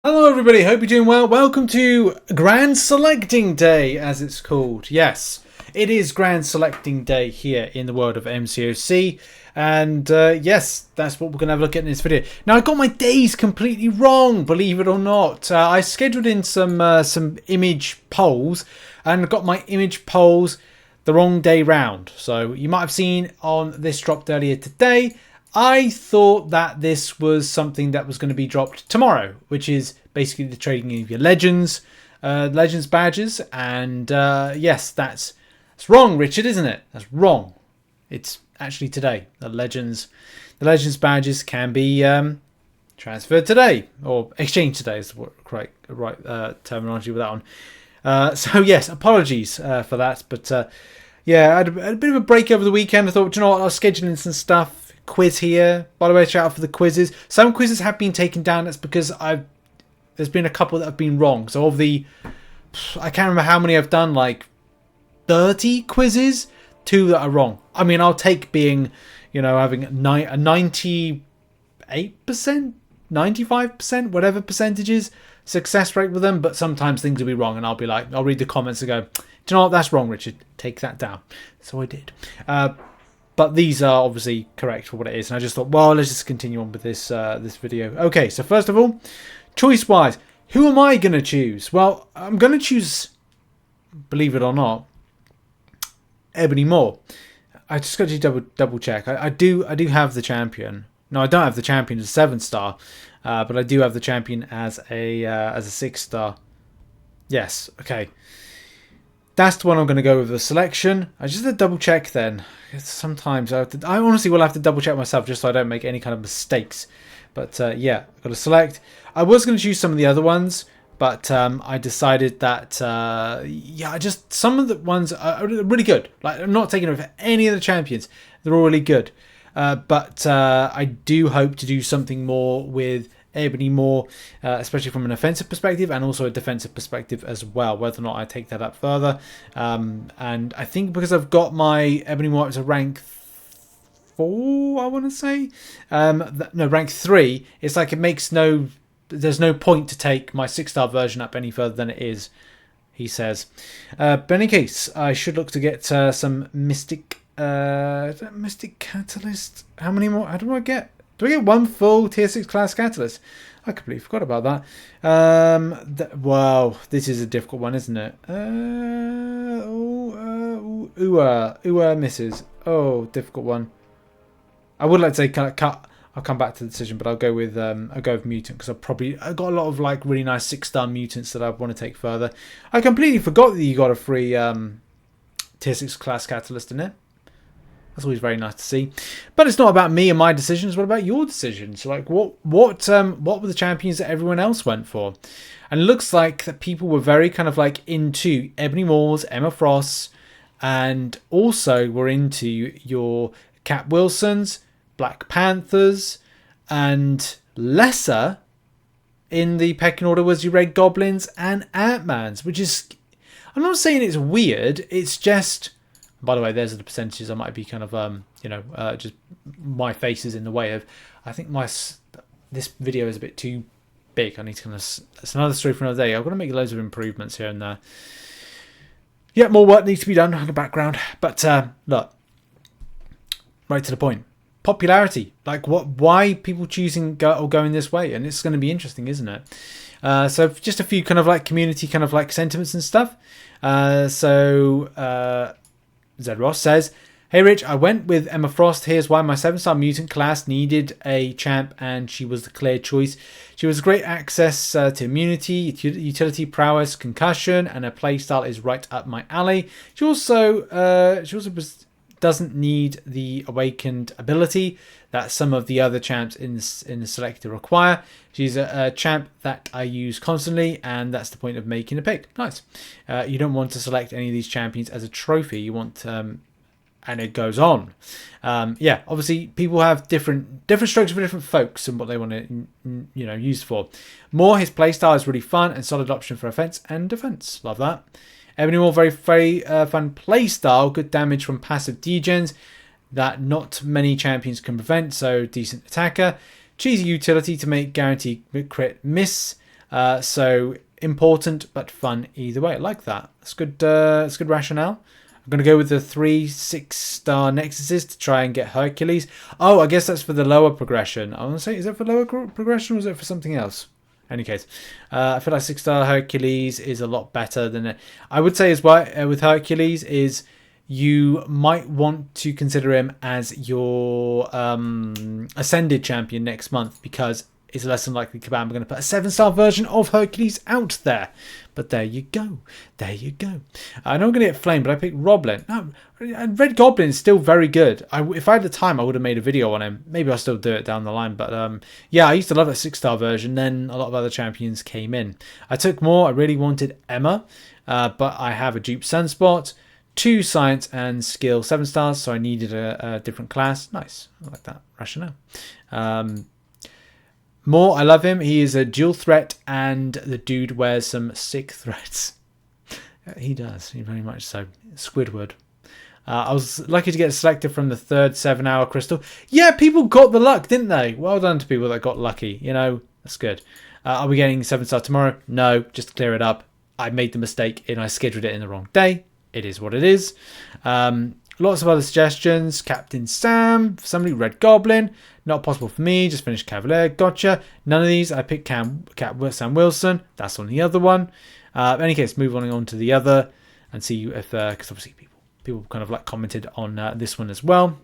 Hello everybody, hope you're doing well. Welcome to Grand Selecting Day, as it's called. Yes, it is Grand Selecting Day here in the world of MCOC. And yes, that's what we're going to have a look at in this video. Now, I got my days completely wrong, believe it or not. I scheduled in some image polls, and I got my image polls the wrong day round. So you might have seen on this dropped earlier today. I thought that this was something that was going to be dropped tomorrow, which is basically the trading of your legends badges. And yes, that's wrong, Richard, isn't it? That's wrong. It's actually today. The legends badges can be transferred today or exchanged today is the right terminology with that one. So yes, apologies for that, but yeah, I had a bit of a break over the weekend. I thought, you know what, I'll schedule in some stuff. Quiz here. By the way, shout out for the quizzes. Some quizzes have been taken down. That's because there's been a couple that have been wrong. So of the, I can't remember how many I've done, like 30 quizzes, 2 that are wrong. I mean, I'll take being, you know, having a 98%, 95%, whatever percentages success rate with them. But sometimes things will be wrong, and I'll be like, I'll read the comments and go, do you know what? That's wrong, Richard. Take that down. So I did. But these are obviously correct for what it is. And I just thought, well, let's just continue on with this this video. Okay, so first of all, choice-wise, who am I going to choose? Well, I'm going to choose, believe it or not, Ebony Moore. I just got to double check. I do have the champion. No, I don't have the champion as a 7-star, but I do have the champion as a 6-star. Yes, okay. That's the one I'm going to go with the selection. I just have to double check then. Sometimes I honestly will have to double check myself just so I don't make any kind of mistakes. But yeah, I've got to select. I was going to choose some of the other ones, but I decided that yeah, just some of the ones are really good. Like, I'm not taking over any of the champions. They're all really good. But I do hope to do something more with Ebony Moore, especially from an offensive perspective and also a defensive perspective as well, whether or not I take that up further. And I think because I've got my Ebony Moore up to rank 4, I want to say. No, rank 3. It's like it makes there's no point to take my 6-star version up any further than it is, he says. But in any case, I should look to get some Mystic... is that Mystic Catalyst? How many more? How do I get? Do I get 1 full tier 6 class catalyst? I completely forgot about that. Wow, this is a difficult one, isn't it? Misses. Oh, difficult one. I would like to say cut. I'll come back to the decision, but I'll go with mutant because I've got a lot of like really nice 6-star mutants that I want to take further. I completely forgot that you got a free tier 6 class catalyst in it. That's always very nice to see. But it's not about me and my decisions. What about your decisions? Like, what were the champions that everyone else went for? And it looks like that people were very kind of like into Ebony Moores, Emma Frosts, and also were into your Cap Wilsons, Black Panthers, and lesser in the pecking order was your Red Goblins and Antmans, which is, I'm not saying it's weird. It's just... By the way, there's the percentages. I might be kind of, just my face is in the way of. I think this video is a bit too big. I need to kind of. It's another story for another day. I've got to make loads of improvements here and there. Yeah, more work needs to be done on the background. But look, right to the point. Popularity, like why people choosing going this way, and it's going to be interesting, isn't it? So just a few kind of like community kind of like sentiments and stuff. Zed Ross says, "Hey Rich, I went with Emma Frost. Here's why: my 7-star mutant class needed a champ and she was the clear choice. She was great access to immunity, utility, prowess, concussion, and her playstyle is right up my alley. She also doesn't need the awakened ability that some of the other champs in the selector require. She's a champ that I use constantly, and that's the point of making a pick." Nice. You don't want to select any of these champions as a trophy. You want, and it goes on. Yeah, obviously people have different strokes for different folks and what they want to, use for. Moore, his playstyle is really fun and solid option for offense and defense. Love that. Ebony Moore, very fun playstyle, good damage from passive degens that not many champions can prevent, so decent attacker. Cheesy utility to make guaranteed crit miss. So important but fun either way. I like that. That's good. That's good rationale. I'm going to go with the 3 6-star Nexuses to try and get Hercules. Oh, I guess that's for the lower progression. I want to say, is that for lower progression or is it for something else? Any case, I feel like 6-star Hercules is a lot better than it. I would say as well with Hercules is you might want to consider him as your Ascended champion next month, because it's less than likely Kabam are going to put a 7-star version of Hercules out there. But there you go. There you go. I know I'm going to get flamed, but I picked Roblin. No, Red Goblin is still very good. If I had the time, I would have made a video on him. Maybe I'll still do it down the line. But yeah, I used to love that 6-star version. Then a lot of other champions came in. I took more. I really wanted Emma. But I have a dupe Sunspot, 2 science and skill 7 stars. So I needed a different class. Nice. I like that rationale. More, I love him. He is a dual threat, and the dude wears some sick threats. He does. He very much so. Squidward. I was lucky to get selected from the 3rd 7-hour crystal. Yeah, people got the luck, didn't they? Well done to people that got lucky. You know, that's good. Are we getting 7-star tomorrow? No, just to clear it up. I made the mistake and I scheduled it in the wrong day. It is what it is. Lots of other suggestions. Captain Sam, for somebody, Red Goblin. Not possible for me. Just finished Cavalier. Gotcha. None of these. I picked Sam Wilson. That's on the other one. In any case, move on to the other and see if, because obviously people kind of like commented on this one as well.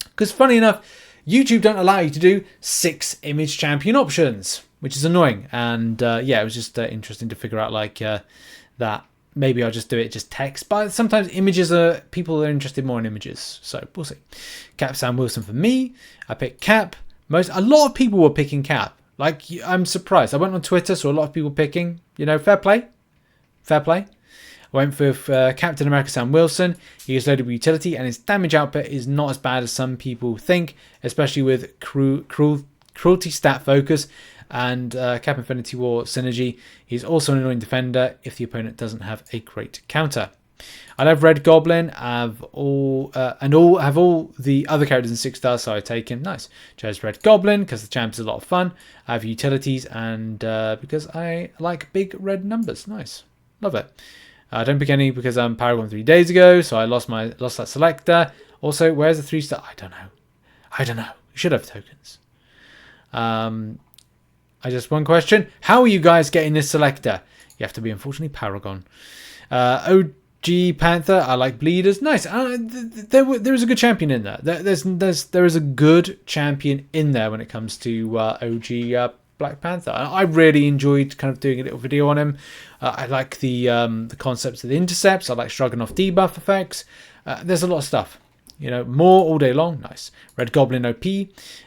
Because funny enough, YouTube don't allow you to do 6 image champion options, which is annoying. And yeah, it was just interesting to figure out like that. Maybe I'll just do it just text, but sometimes images are, people are interested more in images, so we'll see. Cap Sam Wilson for me. I picked Cap. A lot of people were picking Cap. Like, I'm surprised. I went on Twitter, saw a lot of people picking. You know, fair play. Fair play. I went for Captain America Sam Wilson. He is loaded with utility, and his damage output is not as bad as some people think, especially with cruelty stat focus and Cap Infinity War synergy. He's also an annoying defender if the opponent doesn't have a great counter. I love Red Goblin. Have all the other characters in 6 stars, so I take him. Nice. Chose Red Goblin because the champ is a lot of fun. I have utilities and because I like big red numbers. Nice. Love it. I don't pick any because I'm Paragon 3 days ago, so I lost that Selector. Also, where's the 3-star? I don't know. You should have tokens. I just one question. How are you guys getting this Selector? You have to be, unfortunately, Paragon. OG Panther. I like Bleeders. Nice. There is a good champion in there. There is a good champion in there when it comes to OG Black Panther. I really enjoyed kind of doing a little video on him. I like the concepts of the intercepts. I like Stroganoff debuff effects. There's a lot of stuff. You know, more all day long. Nice. Red Goblin OP.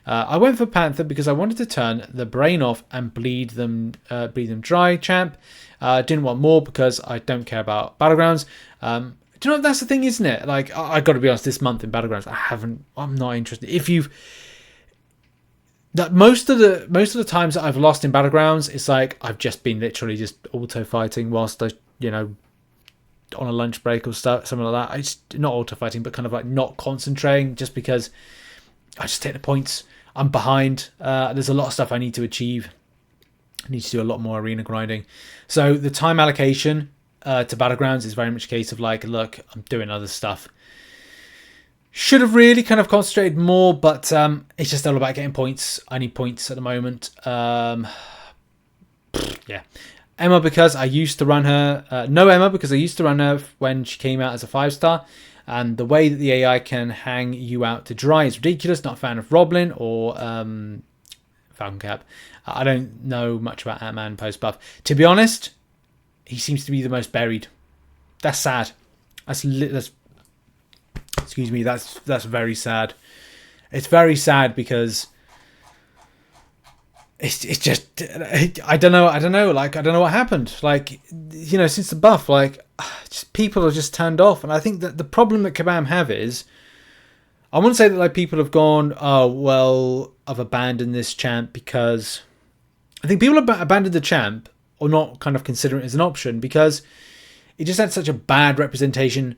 I went for Panther because I wanted to turn the brain off and bleed them dry champ. Didn't want more because I don't care about Battlegrounds. Do you know, that's the thing, isn't it? Like, I got to be honest, this month in Battlegrounds, I'm not interested. Most of the times that I've lost in Battlegrounds, it's like I've just been literally just auto fighting whilst I, you know, on a lunch break or stuff, something like that. It's not auto fighting, but kind of like not concentrating, just because I just take the points. I'm behind. There's a lot of stuff I need to achieve. I need to do a lot more arena grinding. So the time allocation to Battlegrounds is very much a case of like, look, I'm doing other stuff. Should have really kind of concentrated more, but it's just all about getting points. I need points at the moment. Yeah. Emma, because I used to run her. No Emma, because I used to run her when she came out as a 5-star. And the way that the AI can hang you out to dry is ridiculous. Not a fan of Roblin or Falcon Cap. I don't know much about Antman post-buff. To be honest, he seems to be the most buried. That's sad. That's excuse me, that's very sad. It's very sad because it's just, I don't know, like, I don't know what happened. Like, you know, since the buff, like, just people are just turned off. And I think that the problem that Kabam have is, I wouldn't say that like people have gone, oh, well, I've abandoned this champ because, I think people have abandoned the champ or not kind of consider it as an option because it just had such a bad representation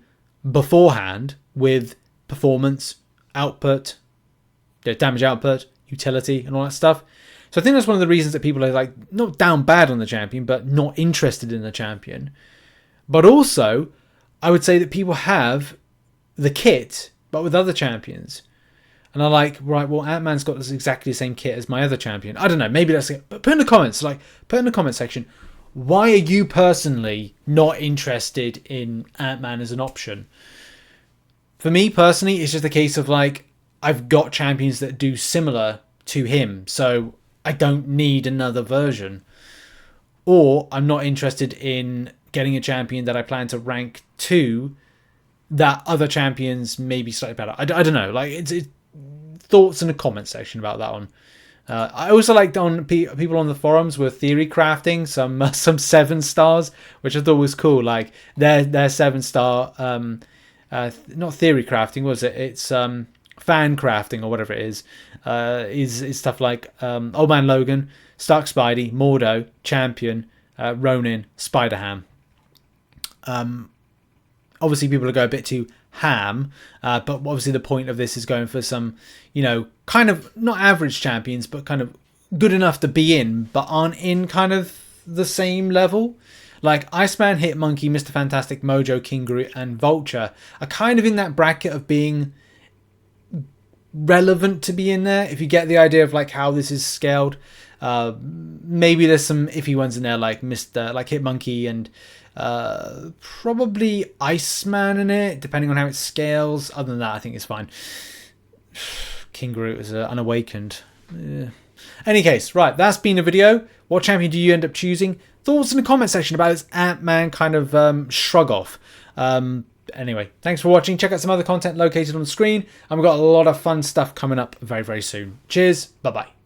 beforehand with performance, output, damage output, utility, and all that stuff. So I think that's one of the reasons that people are like not down bad on the champion, but not interested in the champion. But also, I would say that people have the kit, but with other champions. And I'm like, right, well, Antman's got this exactly the same kit as my other champion. I don't know, maybe that's it. But put in the comments, put in the comment section, why are you personally not interested in Antman as an option? For me personally, it's just a case of like, I've got champions that do similar to him, so I don't need another version. Or I'm not interested in getting a champion that I plan to rank to that other champions may be slightly better. I don't know. Like, it's thoughts in the comment section about that one. I also liked on people on the forums were theory crafting some 7 stars, which I thought was cool. Like their 7-star, not theory crafting, was it? It's fan crafting or whatever it is stuff like Old Man Logan, Stark Spidey, Mordo, Champion, Ronin, Spider-Ham. Obviously, people will go a bit too ham, but obviously the point of this is going for some, kind of not average champions, but kind of good enough to be in, but aren't in kind of the same level. Like Iceman, Hitmonkey, Mr. Fantastic, Mojo, King Groot, and Vulture are kind of in that bracket of being relevant to be in there. If you get the idea of like how this is scaled, maybe there's some iffy ones in there like Hitmonkey and probably Iceman in it, depending on how it scales. Other than that, I think it's fine. King Groot is unawakened. Any case, right, that's been a video. What champion do you end up choosing? Thoughts in the comment section about this Antman kind of shrug off. Anyway, thanks for watching. Check out some other content located on the screen. And we've got a lot of fun stuff coming up very, very soon. Cheers. Bye-bye.